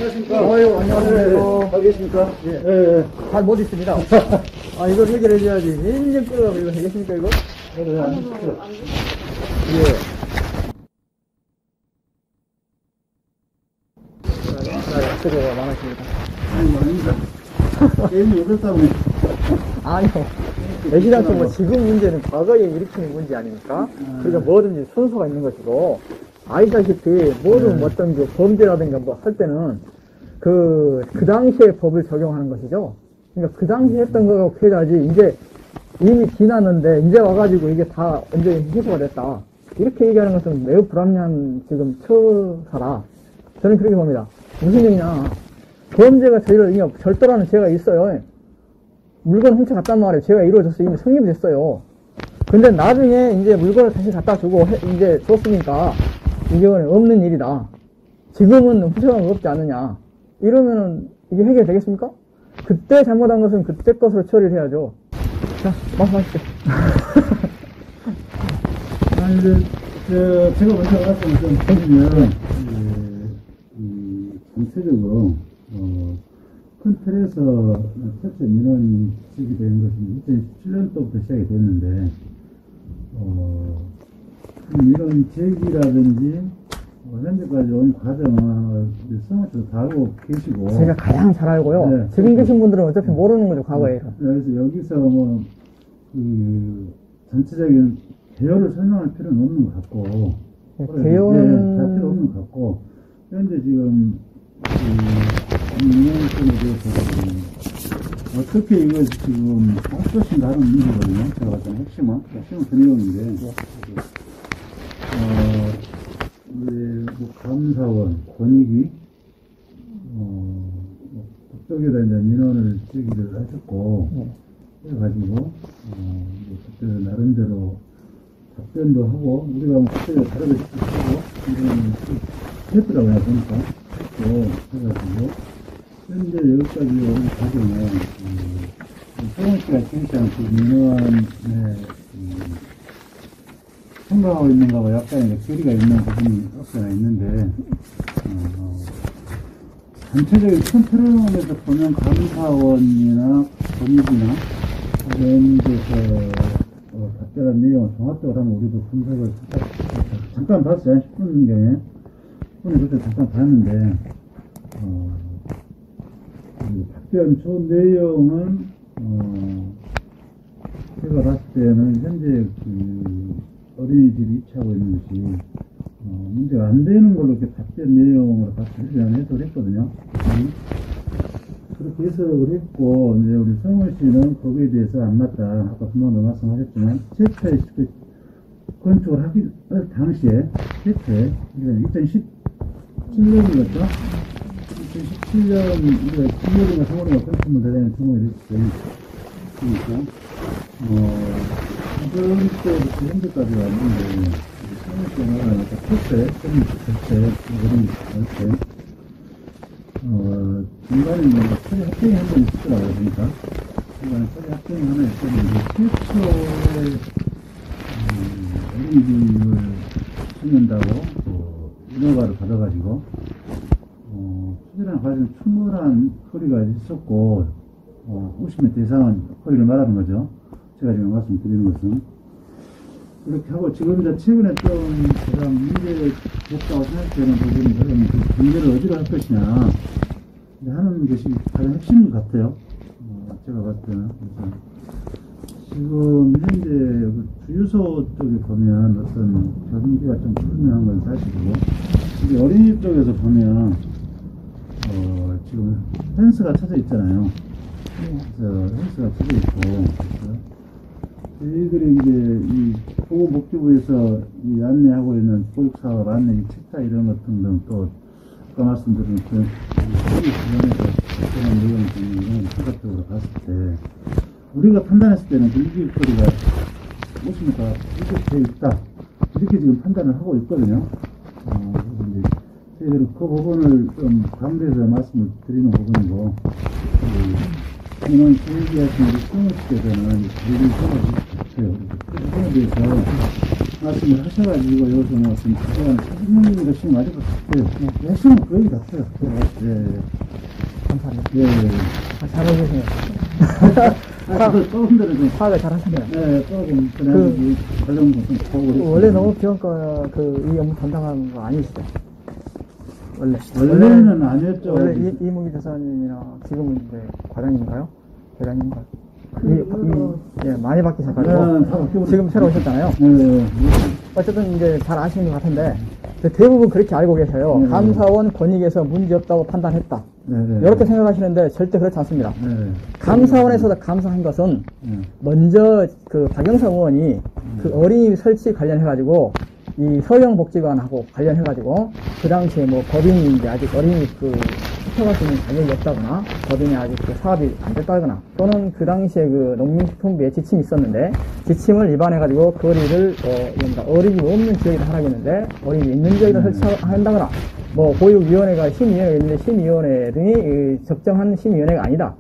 안녕하십니까. 아유, 안녕하세요. 잘 계십니까? 예. 예. 잘 못 있습니다. 아, 이걸 해결해줘야지. 1년 끌어가고 이거 되겠습니까, 이거? 예. 예. 약속가 많으십니다. 아니, 아닙니다. 게임이 어렵다고. 아니요. 애시당초 뭐 지금 문제는 과거에 일으키는 문제 아닙니까? 그러니까 뭐든지 순서가 있는 것이고, 아시다시피 모든 어떤 그 범죄라든가 뭐 할 때는 그 당시의 법을 적용하는 것이죠. 그러니까 그 당시에 했던 거가 해야지, 이제 이미 지났는데, 이제 와가지고 이게 다 완전히 해소가 됐다. 이렇게 얘기하는 것은 매우 불합리한 지금 처사라. 저는 그렇게 봅니다. 무슨 얘기냐. 범죄가 절도라는 죄가 있어요. 물건 훔쳐갔단 말이에요. 죄가 이루어져서 이미 성립이 됐어요. 근데 나중에 이제 물건을 다시 갖다 주고 이제 줬으니까 이거는 없는 일이다. 지금은 훔쳐간 거 없지 않느냐. 이러면은 이게 해결되겠습니까? 그때 잘못한 것은 그때 것으로 처리를 해야죠. 자, 말씀하십시오. 아니, 제가 먼저 말씀을 좀 드리면, 전체적으로, 큰 틀에서 첫째 민원이 제기된 것은 2017년도부터 시작이 됐는데, 민원 제기라든지, 현재까지 온 과정을 성우께서 다 알고 계시고. 제가 가장 잘 알고요. 네. 지금 계신 분들은 어차피 모르는 거죠, 과거에. 그래서 여기서 뭐, 전체적인 개요를 설명할 필요는 없는 것 같고. 개요는. 다 필요 없는 것 같고. 현재 지금, 민원권에 대해서 어떻게 이걸 지금 outsourcing 하는 문제거든요. 제가 봤을 때 핵심은 그 내용인데. 뭐 감사원, 권익위, 그쪽에다 이제 민원을 제기를 하셨고, 해가지고, 그때 나름대로 답변도 하고, 우리가 뭐 그때 다르게 하고, 이런 했더라고요, 보니까. 또 해가지고, 현재 여기까지 오는 과정에, 소영 씨가 제시한 그 민원에, 생각하고 있는 거하고 약간의 괴리가 있는 부분이 없잖아 있는데, 전체적인 큰 틀에서 보면 감사원이나 법무부나 이런 데서 답변한 내용을 종합적으로 하면 우리도 분석을 잠깐 봤어요. 10분경에. 10분에 그때 잠깐 봤는데, 답변 저 내용은, 제가 봤을 때는 현재 어린이집이 입찰하고 있는 것이, 문제가 안 되는 걸로 이렇게 답변 내용으로 같이 해석을 했거든요. 그렇게 해석을 했고, 이제 우리 성원 씨는 거기에 대해서 안 맞다. 아까 분명히 말씀하셨지만, 최초에 건축을 하기, 당시에, 최초에, 2017년이었죠? 2017년, 우리가 2월인가 3월인가 건축물 대단히 주문을 했어요. 그러니까, 이전 때부터 현재까지 왔는데, 성원 씨는 첫째, 중간에 뭐 처리 합병이 한 번 있더라고요, 그러니까. 중간에 처리 합병이 하나 있었는데, 최초에, 어린이집을 짓는다고, 인허가를 받아가지고, 수리랑 과정 충분한 허리가 있었고, 오심의 대상은 허리를 말하는 거죠. 제가 지금 말씀드리는 것은. 그렇게 하고, 지금 이제 최근에 좀 가장 문제됐다고 생각되는 부분이 그러면 그 문제를 어디로 할 것이냐, 하는 것이 가장 핵심 같아요. 제가 봤을 때는. 그래서 지금 현재 그 주유소 쪽에 보면 어떤 전기가 좀 불분명한 건 사실이고, 이제 어린이집 쪽에서 보면, 지금 펜스가 쳐져 있잖아요. 그래서 펜스가 쳐져 있고, 그래서 저희들이 이제 이 보호복지부에서 이 안내하고 있는 보육사업 안내 책자 이런 것 등등 또 아까 말씀드린 그런 관련해서 어떤 내용이 있는 시각적으로 봤을 때 우리가 판단했을 때는 일거리가 무엇입니까? 이렇게 되어 있다. 이렇게 지금 판단을 하고 있거든요. 그래서 이제 저희들은 그 부분을 좀 강조해서 말씀을 드리는 부분이고, 이런 제기하신 우리 성우씨께서는 우리 성우씨 그 부분에 대해서 말씀을 하셔가지고 여기서 뭐 지금 가져가는 사진님들이 지금 아직 핵심은 거의 같아요. 예. 감사합니다. 예. 예. 잘해주세요. 조금 전에 좀 파악을 잘하시네요. 네, 조금 그래가지고 관련 것좀 보고 원래 너무 비용과 이 업무 담당하는 거 아니시죠? 원래는 아니었죠. 원래 이무기 대사님이나 지금은 이제 과장님인가요? 대장님인가요? 예, 많이 바뀌셔가지고 지금 새로 오셨잖아요. 네. 어쨌든 이제 잘 아시는 것 같은데 대부분 그렇게 알고 계셔요. 감사원 권익에서 문제 없다고 판단했다. 이렇게 생각하시는데 절대 그렇지 않습니다. 감사원에서도 감사한 것은 먼저 그 박영선 의원이 그 어린이 설치 관련해가지고 이 서영복지관하고 관련해가지고 그 당시에 뭐 법인이 이제 아직 어린이 그 수표할 수 있는 자격이 없다거나 법인이 아직 그 사업이 안 됐다거나 또는 그 당시에 그 농림식품부에 지침이 있었는데 지침을 위반해가지고 거리를 어린이 없는 지역에다 하라겠는데 어린이 있는 지역에다 설치한다거나 뭐 보육위원회가 심의위원회가 있는데 심의위원회 등이 적정한 심의위원회가 아니다.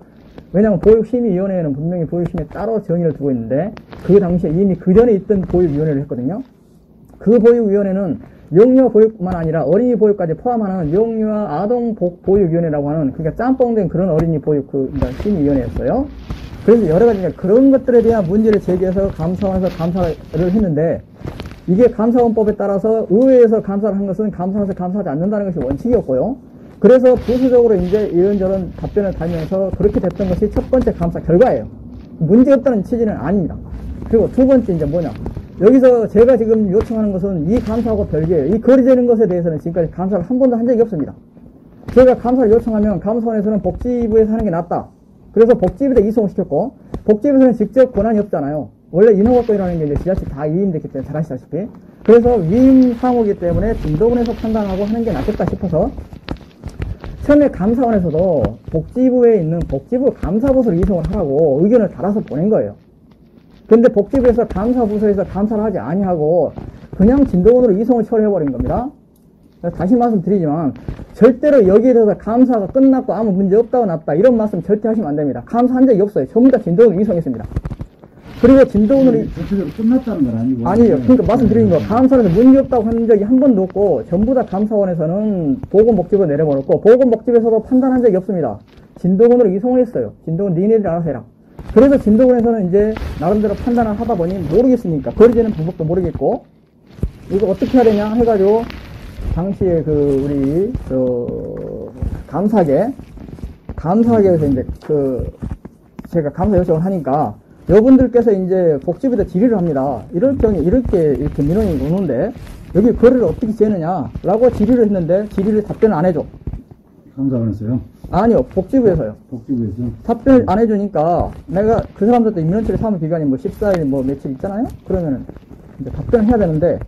왜냐하면 보육심의위원회는 분명히 보육심의에 따로 정의를 두고 있는데 그 당시에 이미 그 전에 있던 보육위원회를 했거든요. 그 보육위원회는 영유아 보육뿐만 아니라 어린이 보육까지 포함하는 영유아 아동 보육위원회라고 하는 그러니까 짬뽕된 그런 어린이 보육 그러니까 심의위원회였어요. 그래서 여러 가지 그런 것들에 대한 문제를 제기해서 감사원에서 감사를 했는데 이게 감사원법에 따라서 의회에서 감사를 한 것은 감사원에서 감사하지 않는다는 것이 원칙이었고요. 그래서 부수적으로 이제 이런저런 답변을 달면서 그렇게 됐던 것이 첫 번째 감사 결과예요. 문제 없다는 취지는 아닙니다. 그리고 두 번째 이제 뭐냐. 여기서 제가 지금 요청하는 것은 이 감사하고 별개예요. 이 거리되는 것에 대해서는 지금까지 감사를 한 번도 한 적이 없습니다. 제가 감사를 요청하면 감사원에서는 복지부에서 하는 게 낫다. 그래서 복지부에 이송을 시켰고 복지부에서는 직접 권한이 없잖아요. 원래 인허가권이라는 게 이제 지자체 다 위임됐기 때문에 잘 아시다시피. 그래서 위임 사무이기 때문에 진도군에서 판단하고 하는 게 낫겠다 싶어서 처음에 감사원에서도 복지부에 있는 복지부 감사부서로 이송을 하라고 의견을 달아서 보낸 거예요. 근데 복지부에서 감사부서에서 감사를 하지 아니하고 그냥 진도군으로 이송을 처리해버린 겁니다. 다시 말씀드리지만 절대로 여기에 대해서 감사가 끝났고 아무 문제 없다고 났다 이런 말씀 절대 하시면 안 됩니다. 감사한 적이 없어요. 전부 다 진도군으로 이송했습니다. 그리고 진도군으로 전체적으로 끝났다는 건 아니고 아니에요. 그러니까 말씀드리는 거 감사원에서 문제 없다고 한 적이 한 번도 없고 전부 다 감사원에서는 보건복지부에 내려버렸고 보건복지부에서도 판단한 적이 없습니다. 진도군으로 이송을 했어요. 진도군 니네들이 알아서 해라. 그래서 진도군에서는 이제 나름대로 판단을 하다 보니 모르겠으니까 거리되는 방법도 모르겠고 이거 어떻게 해야 되냐 해가지고 당시에 그 우리 감사계에서 이제 제가 감사 요청을 하니까 여러분들께서 이제 복지부에다 질의를 합니다. 이럴 경우에 이렇게 민원이 오는데 여기 거리를 어떻게 재느냐라고 질의를 했는데 질의를 답변을 안 해줘. 감사원에서요? 아니요, 복지부에서요. 복지부에서 답변을 안 해주니까 내가 그 사람들도 민원 처리 사무 기간이 뭐 14일 뭐 며칠 있잖아요? 그러면은 이제 답변을 해야 되는데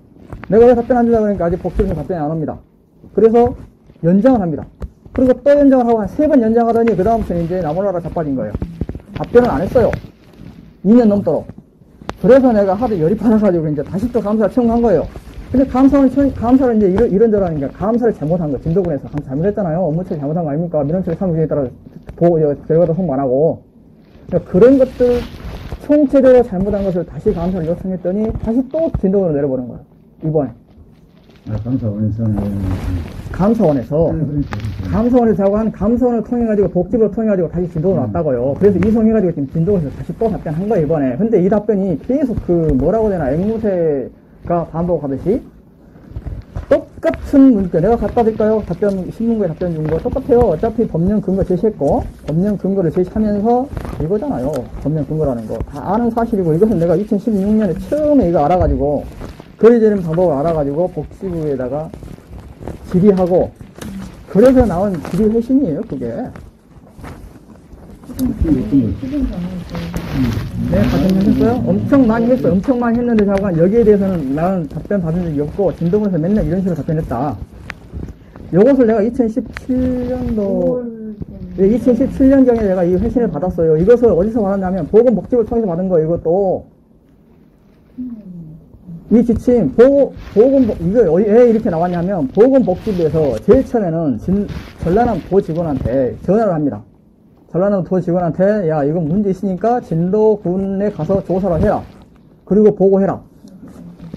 내가 왜 답변 안 주려고 그러니까 아직 복지부에서 답변이 안 옵니다. 그래서 연장을 합니다. 그리고 또 연장을 하고 한 3번 연장하더니 그 다음부터는 이제 나몰라라 자빠진 거예요. 답변을 안 했어요. 2년 넘도록. 그래서 내가 하도 열이 받아가지고 이제 다시 또 감사를 청구한 거예요. 근데 감사를 이제 이런저런하니까 감사를 잘못한 거예요. 진도군에서 감사 잘못했잖아요. 업무 처리 잘못한 거 아닙니까? 민원처리 사무기에 따라 결과도 송부 안 하고. 그러니까 그런 것들 총체적으로 잘못한 것을 다시 감사를 요청했더니 다시 또 진도군으로 내려보는 거예요. 이번에. 감사원에서 하고 한 감사원을 통해가지고 복지부를 통해가지고 다시 진도군으로 왔다고요. 그래서 이송해가지고 지금 진도군에서 다시 또 답변한 거예요, 이번에. 근데 이 답변이 계속 뭐라고 되나, 앵무새가 반복하듯이 똑같은 문자, 내가 갖다 드릴까요? 답변, 신문고에 답변 준 거 똑같아요. 어차피 법령 근거 제시했고, 법령 근거를 제시하면서 이거잖아요. 법령 근거라는 거. 다 아는 사실이고, 이것은 내가 2016년에 처음에 이거 알아가지고, 거리되는 방법을 알아가지고, 복지부에다가 질의하고, 그래서 나온 질의 회신이에요, 그게. 네, 답변하셨어요? 엄청 많이 했어요. 엄청 많이 했는데, 자관 여기에 대해서는 나는 답변 받은 적이 없고, 진도군에서 맨날 이런 식으로 답변했다. 요것을 내가 2017년도, 2017년경에 내가 이 회신을 받았어요. 이것을 어디서 받았냐면, 보건복지부를 통해서 받은 거예요, 이것도. 이 지침, 이거 왜 이렇게 나왔냐면, 보건복지부에서 제일 처음에는 전라남 도직원한테 전화를 합니다. 전라남 도직원한테, 야, 이건 문제 있으니까 진도군에 가서 조사를 해라. 그리고 보고해라.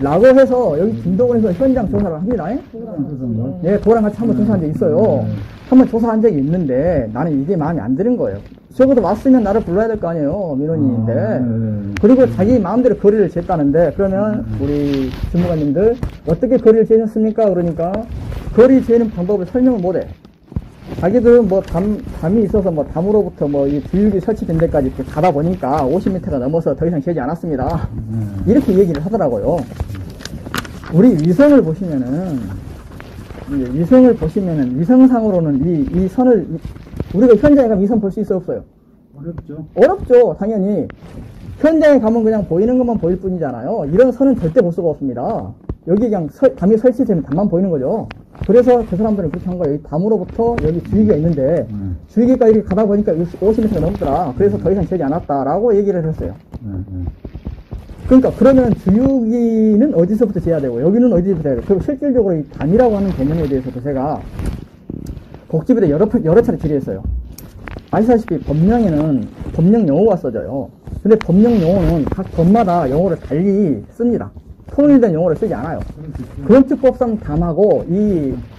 라고 해서 여기 김도건에서 현장 조사를 합니다. 그래서 예, 그거랑 같이 한번 조사한 적이 있어요. 한번 조사한 적이 있는데 나는 이게 마음에 안 드는 거예요. 적어도 왔으면 나를 불러야 될 거 아니에요. 민원인인데. 그리고 자기 마음대로 거리를 쟀다는데 그러면 우리 주무관님들 어떻게 거리를 재셨습니까? 그러니까 거리 재는 방법을 설명을 못해. 자기들은 뭐 담이 있어서 뭐 담으로부터 뭐 이 주유기 설치된 데까지 이렇게 가다 보니까 50m가 넘어서 더 이상 재지 않았습니다. 이렇게 얘기를 하더라고요. 우리 위성을 보시면은 이제 위성상으로는 이 선을 우리가 현장에 가면 이 선 볼 수 있어 없어요? 어렵죠. 어렵죠. 당연히 현장에 가면 그냥 보이는 것만 보일 뿐이잖아요. 이런 선은 절대 볼 수가 없습니다. 여기 그냥 담이 설치되면 담만 보이는 거죠. 그래서 그 사람들은 그렇게 한 거예요. 이 담으로부터 여기 주위기가 있는데 주위기까지 이렇게 가다 보니까 50m가 넘더라. 그래서 더 이상 재지 않았다라고 얘기를 했어요. 그러니까 그러면 주유기는 어디서부터 재야 되고 여기는 어디서부터 해야 되고 그리고 실질적으로 이 담이라고 하는 개념에 대해서도 제가 복지부에 여러 차례 질의했어요. 아시다시피 법령에는 법령 용어가 써져요. 근데 법령 용어는 각 법마다 용어를 달리 씁니다. 통일된 용어를 쓰지 않아요. 건축법상 담하고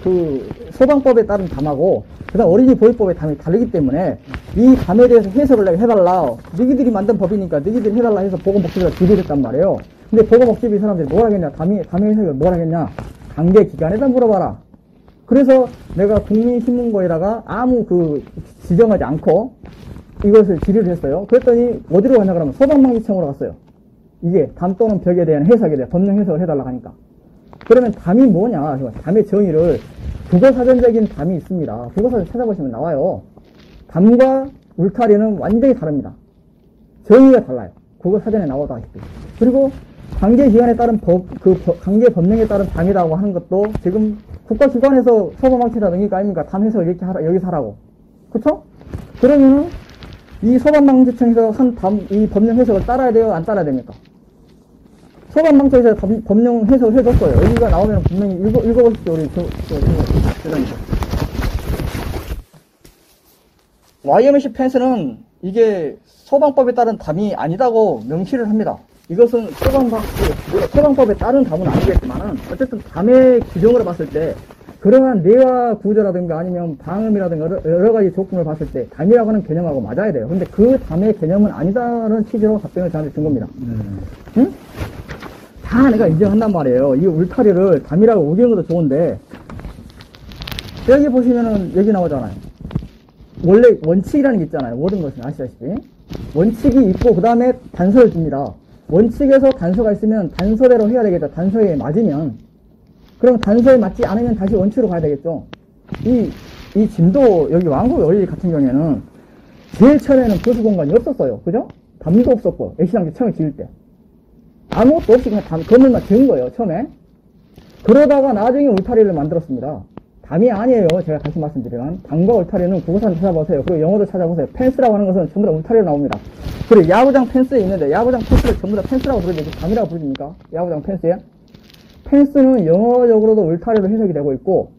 그 소방법에 따른 담하고 그다음 어린이보호법의 담이 다르기 때문에 이 담에 대해서 해석을 내가 해달라. 너희들이 만든 법이니까 너희들이 해달라 해서 보건복지부가 질의했단 말이에요. 근데 보건복지부 사람들이 뭘 하겠냐? 담의 해석을 뭘 하겠냐? 관계기관에다 물어봐라. 그래서 내가 국민신문고에다가 아무 지정하지 않고 이것을 질의를 했어요. 그랬더니 어디로 가냐 그러면 소방방지청으로 갔어요. 이게 담 또는 벽에 대한 해석에 대해 법령 해석을 해달라고 하니까. 그러면 담이 뭐냐? 담의 정의를 국어사전적인 담이 있습니다. 국어사전 찾아보시면 나와요. 담과 울타리는 완전히 다릅니다. 정의가 달라요. 국어사전에 나오다시피. 그리고 관계기관에 따른 관계 법령에 따른 담이라고 하는 것도 지금 국가기관에서 소방방치사 등기가 아닙니까? 담 해석을 이렇게 여기서 하라고. 그쵸? 그러면은 이 소방방지청에서 한 이 법령 해석을 따라야 돼요? 안 따라야 됩니까? 소방방지청에서 법령 해석을 해줬어요. 여기가 나오면 분명히 읽어보십시오. 우리 대장님. YMC 펜스는 이게 소방법에 따른 담이 아니다고 명시를 합니다. 이것은 소방법에 따른 담은 아니겠지만은 어쨌든 담의 규정으로 봤을 때 그러한 내화 구조라든가 아니면 방음이라든가 여러 가지 조건을 봤을 때 담이라고 하는 개념하고 맞아야 돼요. 근데 그 담의 개념은 아니다라는 취지로 답변을 저한테 준 겁니다. 응? 다 내가 인정한단 말이에요. 이 울타리를 담이라고 우기는 것도 좋은데 여기 보시면은 여기 나오잖아요. 원래 원칙이라는 게 있잖아요. 모든 것은 아시다시피 원칙이 있고 그 다음에 단서를 줍니다. 원칙에서 단서가 있으면 단서대로 해야 되겠죠. 단서에 맞으면. 그럼 단서에 맞지 않으면 다시 원칙으로 가야 되겠죠. 이 진도, 여기 왕국 어린이 같은 경우에는 제일 처음에는 보수 공간이 없었어요. 그죠? 담도 없었고, 애시당초 처음에 지을 때. 아무것도 없이 그냥 건물만 지은 거예요, 처음에. 그러다가 나중에 울타리를 만들었습니다. 담이 아니에요. 제가 다시 말씀드리면. 담과 울타리는 국어사전 찾아보세요. 그리고 영어도 찾아보세요. 펜스라고 하는 것은 전부 다 울타리로 나옵니다. 그리고 야구장 펜스에 있는데, 야구장 펜스를 전부 다 펜스라고 부르지, 담이라고 부르십니까? 야구장 펜스에? 펜스는 영어적으로도 울타리로 해석이 되고 있고,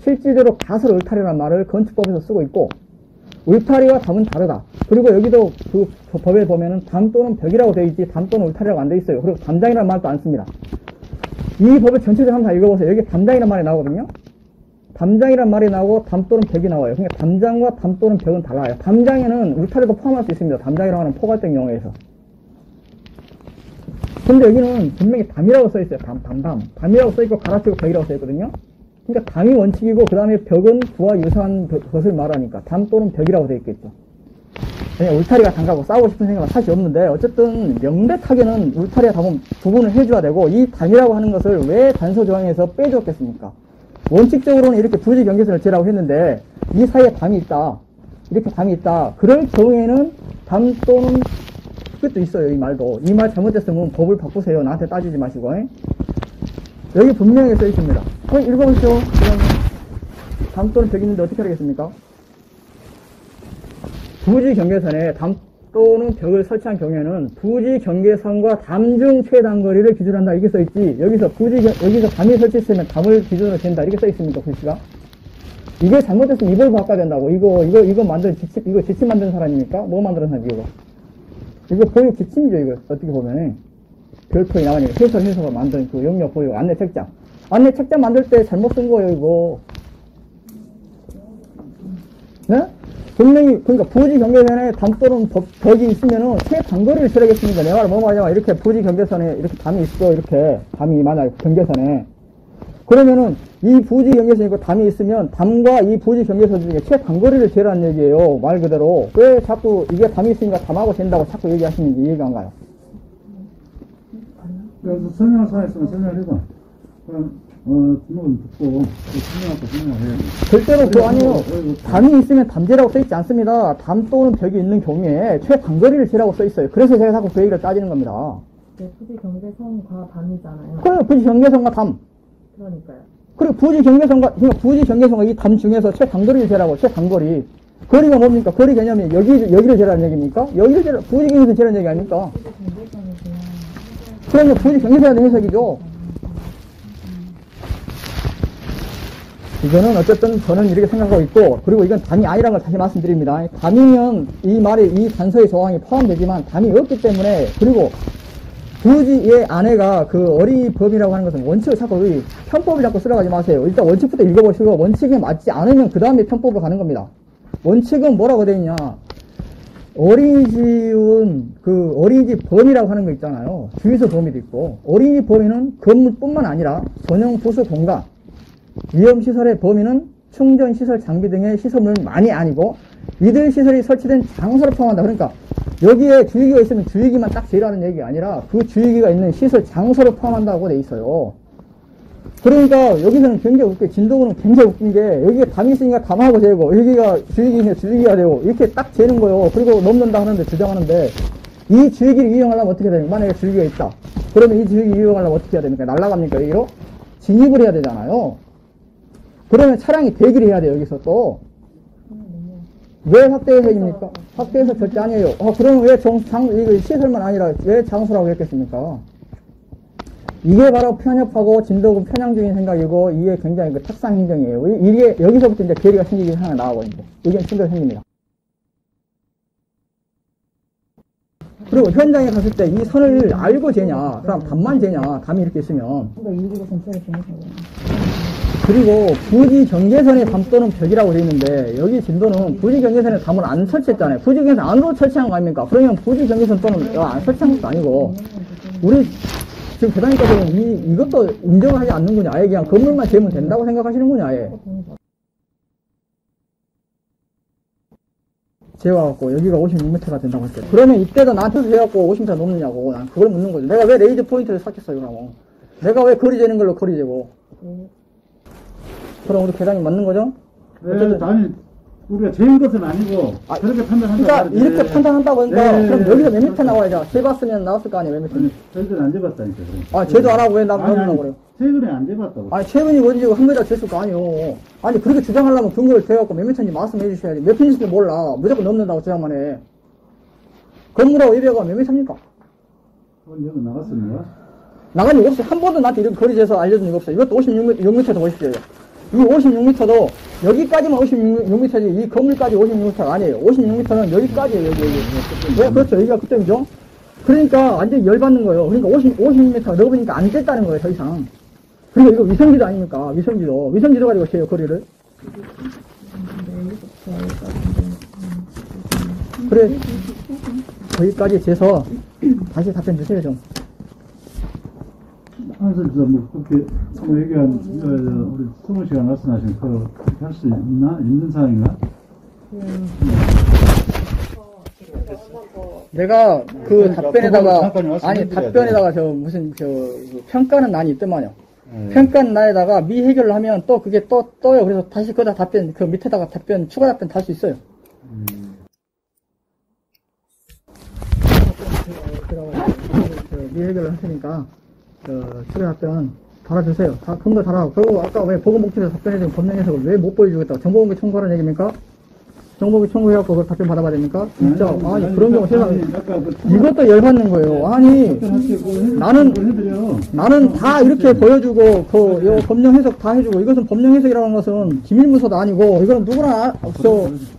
실질적으로 가설 울타리라는 말을 건축법에서 쓰고 있고, 울타리와 담은 다르다. 그리고 여기도 그 법에 보면은 담 또는 벽이라고 되어 있지, 담 또는 울타리라고 안 되어 있어요. 그리고 담장이라는 말도 안 씁니다. 이 법을 전체적으로 한번 다 읽어보세요. 여기 담장이라는 말이 나오거든요? 담장이란 말이 나오고 담 또는 벽이 나와요. 그러니까 담장과 담 또는 벽은 달라요. 담장에는 울타리도 포함할 수 있습니다. 담장이라고 하는 포괄적 용어에서. 근데 여기는 분명히 담이라고 써있어요. 담이라고 써있고 가라치고 벽이라고 써있거든요. 그러니까 담이 원칙이고 그 다음에 벽은 그와 유사한 것을 말하니까 담 또는 벽이라고 되어 있겠죠. 그냥 울타리가 담가고 싸우고 싶은 생각은 사실 없는데 어쨌든 명백하게는 울타리와 담은 구분을 해줘야 되고 이 담이라고 하는 것을 왜 단서 조항에서 빼주었겠습니까? 원칙적으로는 이렇게 부지 경계선을 재라고 했는데 이 사이에 담이 있다. 이렇게 담이 있다. 그럴 경우에는 담 또는 그것도 있어요. 이 말도. 이 말 잘못됐으면 법을 바꾸세요. 나한테 따지지 마시고. 여기 분명히 써 있습니다. 읽어보시죠. 담 또는 벽이 있는데 어떻게 하겠습니까? 부지 경계선에 담 또는 벽을 설치한 경우에는 부지 경계선과 담 중 최단 거리를 기준한다. 이게 써 있지. 여기서 담이 설치했으면 담을 기준으로 된다. 이렇게 써 있습니까, 글씨가? 이게 잘못됐으면 이걸 바꿔야 된다고. 이거 만든 지침 만든 사람입니까? 뭐 만드는 사람이 이거? 이거 보육 지침이죠, 이거. 어떻게 보면. 별표에 나가니까 해석을 만든 그 영역 보유 안내 책장. 안내 책장 만들 때 잘못 쓴 거예요, 이거. 네? 분명히, 그러니까 부지 경계선에 담 또는 벽이 있으면은 최단거리를 치라겠습니까? 내가 뭐 하자면 이렇게 부지 경계선에 이렇게 담이 있어, 이렇게. 담이 만약 경계선에. 그러면은 이 부지 경계선이 있고 담이 있으면 담과 이 부지 경계선 중에 최단거리를 재라는 얘기예요. 말 그대로. 왜 자꾸 이게 담이 있으니까 담하고 된다고 자꾸 얘기하시는지 이해가 안 가요. 그래서 설명할 사람 있으면 설명을 해봐. 그럼, 주먹을 듣고, 설명하고 해야지. 절대로 그거 아니에요. 담이 있으면 담재라고 써있지 않습니다. 담 또는 벽이 있는 경우에 최단거리를 재라고 써있어요. 그래서 제가 자꾸 그 얘기를 따지는 겁니다. 네, 부지 경계선과 담이잖아요. 그래요. 부지 경계선과 담. 그러니까요. 그리고 부지 경계선과 이 담 중에서 최단거리를 재라고, 최단거리. 거리가 뭡니까? 거리 개념이 여기를 재라는 얘기입니까? 여기를 재라, 부지 경계선 재라는 얘기 아닙니까? 부지 경계선이 그냥 그러면 부지 경계선에 대한 해석이죠. 이거는 어쨌든 저는 이렇게 생각하고 있고, 그리고 이건 담이 아니라는 걸 다시 말씀드립니다. 담이면 이 말에 이 단서의 조항이 포함되지만 담이 없기 때문에, 그리고 부지의 안에가 그 어린이법이라고 하는 것은 원칙을 자꾸 편법을 자꾸 쓰러가지 마세요. 일단 원칙부터 읽어보시고 원칙에 맞지 않으면 그 다음에 편법으로 가는 겁니다. 원칙은 뭐라고 되어 있냐? 어린이집은 그 어린이집 범위라고 하는 거 있잖아요. 주유소 범위도 있고, 어린이집 범위는 건물뿐만 아니라 전용 부수 공간, 위험시설의 범위는 충전시설 장비 등의 시설물만이 아니고 이들 시설이 설치된 장소를 포함한다. 그러니까 여기에 주유기가 있으면 주유기만 딱 제일하는 얘기가 아니라 그 주유기가 있는 시설 장소를 포함한다고 돼 있어요. 그러니까 여기서는 굉장히 웃겨. 진도구는 굉장히 웃긴 게 여기에 담이 있으니까 담하고 재고 여기가 주유기가 주유기가 되고 이렇게 딱 재는 거예요. 그리고 넘는다 하는데 주장하는데 이 주유기를 이용하려면 어떻게 됩니까? 만약에 주유기가 있다. 그러면 이 주유기 이용하려면 어떻게 해야 됩니까? 날아갑니까? 여기로? 진입을 해야 되잖아요. 그러면 차량이 대기를 해야 돼요, 여기서 또. 왜 확대해석입니까? 확대해석 절대 아니에요. 그럼 왜 이거 시설만 아니라 왜 장소라고 했겠습니까? 이게 바로 편협하고 진도군 편향적인 생각이고, 이게 굉장히 그 탁상 행정이에요. 이게, 여기서부터 이제 괴리가 생기기 하나 나와버립니다. 의견 충돌이 생깁니다. 그리고 현장에 갔을 때 이 선을 알고 재냐, 그럼 담만 재냐, 담이 이렇게 있으면. 그리고 부지 경계선에 담 또는 벽이라고 되어 있는데 여기 진도는 부지 경계선에 담을 안 설치했잖아요. 부지 경계선 안으로 설치한 거 아닙니까? 그러면 부지 경계선 또는 안 설치한 것도 아니고 우리 지금 계단니까는 이것도 인정을 하지 않는군요. 아예 그냥 건물만 재면 된다고 생각하시는군요. 아예. 재워갖고 여기가 56m가 된다고 했어요. 그러면 이때도 나한테 해갖고 50m 넘느냐고 난 그걸 묻는 거죠. 내가 왜 레이저 포인트를 샀겠어요, 그러면. 내가 왜 거리 재는 걸로 거리 재고. 그럼 우리 계산이 맞는 거죠? 네, 아니, 우리가 재는 것은 아니고, 그렇게 판단한다. 그러니까, 이렇게 판단한다고 하니까, 네, 그럼 여기서 몇 미터 나와야죠? 재봤으면 나왔을 거 아니에요, 몇 미터? 저희들은 안 재봤다니까, 그래. 쟤도 안 하고 왜 나보고 그래요? 최근에 안 재봤다고. 최근이 어디지고 한 미터 쟀을 거 아니에요. 아니, 그렇게 주장하려면 근거를 대갖고 몇 미터인지 말씀해 주셔야지. 몇 편인지 몰라. 무조건 넘는다고 주장만 해. 건물하고 예배가 몇 미터입니까? 여기 나갔습니다. 나간 적 없어요. 한 번도 나한테 이렇게 거리 재서 알려준 적 없어요. 이것도 56m에서 보십시오. 이 56m도 여기까지만 56m지 이 건물까지 56m가 아니에요. 56m는 여기까지예요. 여기. 네, 그렇죠. 여기가 그점이죠. 그러니까 완전히 열받는 거예요. 그러니까 56m 넣어보니까 안 됐다는 거예요. 더 이상. 그리고 이거 위성지도 아닙니까? 위성지도 가지고 재요 거리를. 그래 거기까지 재서 다시 답변 주세요 좀. 항상 뭐 그렇게 뭐 얘기한 우리 20시간 말씀하신 그렇게 할 수 있는 상황인가? 내가 그 답변에다가 답변에다가 무슨 그 평가는 난이 있더만요. 평가는 난에다가 미해결을 하면 또 그게 떠요. 그래서 다시 거기다 답변 그 밑에다가 추가 답변 달 수 있어요. 미해결을 했으니까 추가 답변 달아주세요. 다 근거 달아. 그리고 아까 왜 보건복지부에서 답변해준 법령 해석을 왜 못 보여주겠다고 정보공개 청구하라는 얘기입니까? 정보기 청구해갖고 그걸 답변 받아봐야 됩니까? 진짜, 아니, 그런 경우 세상에. 아까 그 이것도 열받는 거예요. 아니, 나는 다 이렇게 보여주고, 요 법령 해석 다 해주고, 이것은 법령 해석이라는 것은 기밀문서도 아니고, 이거는 누구나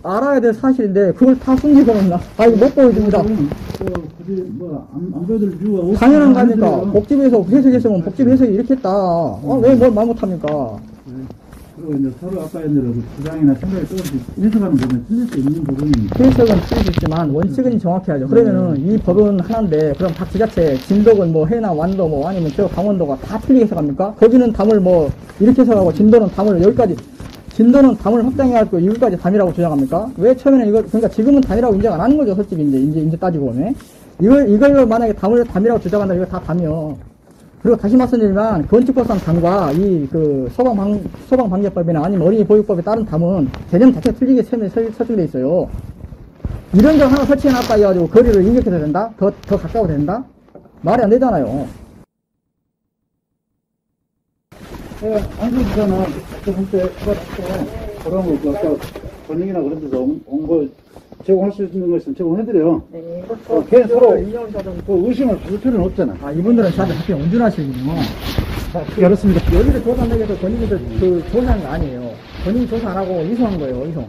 알아야 될 사실인데, 그걸 다 숨기고는, 이거 못 보여줍니다. 굳이 뭐안 보여줄 이유가 없 당연한 거니까, 복집에서 해석했으면 복집 해석이 이렇게 했다. 왜 뭘 말 못합니까? 그리고 이제 서로 아까 이제 그 주장이나 생각이 조금씩 해석하는 부분에 틀릴 수 있는 부분이니까. 해석은 틀릴 수 있지만, 원칙은 정확해야죠. 그러면은, 이 법은 하나인데, 그럼 각 지자체, 진덕은 뭐, 해나 완도 뭐, 아니면 저 강원도가 다 틀리게 해석합니까? 거기는 담을 뭐, 이렇게 해석하고, 진도는 담을 여기까지, 진도는 담을 확장해가지고, 이거까지 담이라고 주장합니까? 왜 처음에는 그러니까 지금은 담이라고 인정 안 하는 거죠, 솔직히 이제 따지고 보면. 이걸 만약에 담이라고 주장한다면 이거 다 담이요. 그리고 다시 말씀드리면, 건축법상 담과 소방방재법이나 아니면 어린이 보육법에 따른 담은 개념 자체가 틀리게 설정돼 있어요. 이런 거 하나 설치해놨다 해가지고 거리를 인격해서 된다? 더 가까워 된다? 말이 안 되잖아요. 안수지사는 그때 그런 거 아까 번역이나 그런 데서 온 거 제공할 수 있는 거 있으면 제공해드려요. 네. 걔 서로 그 의심을 가질 필요는 없잖아. 이분들은 저한테 하필 온준하시군요. 알았습니다. 여기를 조사한다고 해서 권익위들 조사한 거 아니에요. 권익위 조사 안 하고 이송한 거예요, 이송.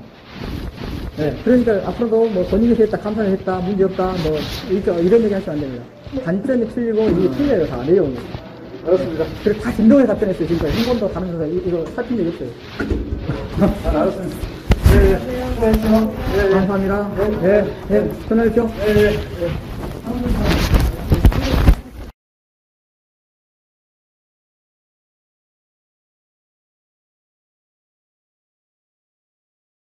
네. 그러니까 앞으로도 뭐 권익위에서 했다, 감사를 했다, 문제 없다, 뭐, 이런 얘기 하시면 안 됩니다. 단점이 틀리고 이게 틀려요, 다, 내용이. 알았습니다. 그리고 다 진동에 답변했어요, 지금까지. 한 번도 다른 데서 이거 살핀 적이 없어요. 알았습니다. 네, 수고하십시오. 감사합니다. 네, 네, 전화주십시오. 네.